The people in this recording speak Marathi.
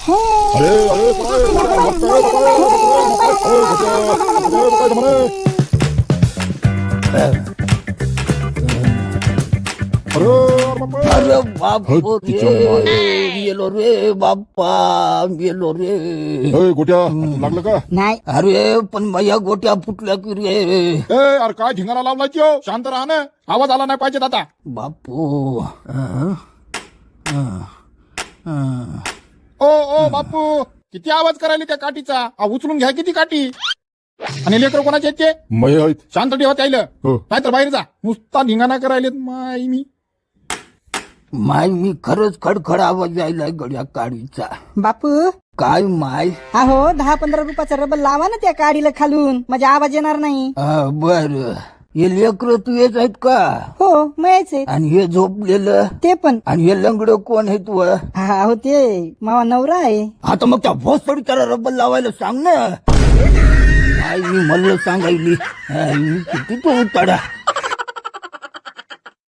अरे बाप गेलो रे बाप्पा, गेलो रे. गोट्या लागलं का? नाही अरे पण माझ्या गोट्या फुटल्या की रे. अरे काय धिंगाणा लावला की हो? शांत राहा ना, आवाज आला नाही पाहिजे आता. बापू ओ बापू, किती आवाज करायला त्या काठीचा? उचलून घ्या किती काठी. आणि लेकर कोणाचे आहेत ते? शांत ठेवा त्याला, नाहीतर बाहेर जा. नुसता धिंगाणा करायलेत माय मी. माय मी खरंच खडखड आवाज यायला गड्या काडीचा. बापू काय माय? अहो 10-15 रुपयाचा रबर लावा ना त्या काडीला खालून, म्हणजे आवाज येणार नाही. बर, हे लेकर तू येत आहेत का? हो मयाचे. आणि हे झोपलेलं? ते पण. आणि हे लंगड कोण आहे तू? हो ते मावा नवरा आहे. आता मग त्या भोसडी त्याला रबर लावायला सांग ना. आई मी मला सांगायली किती तो उताडा.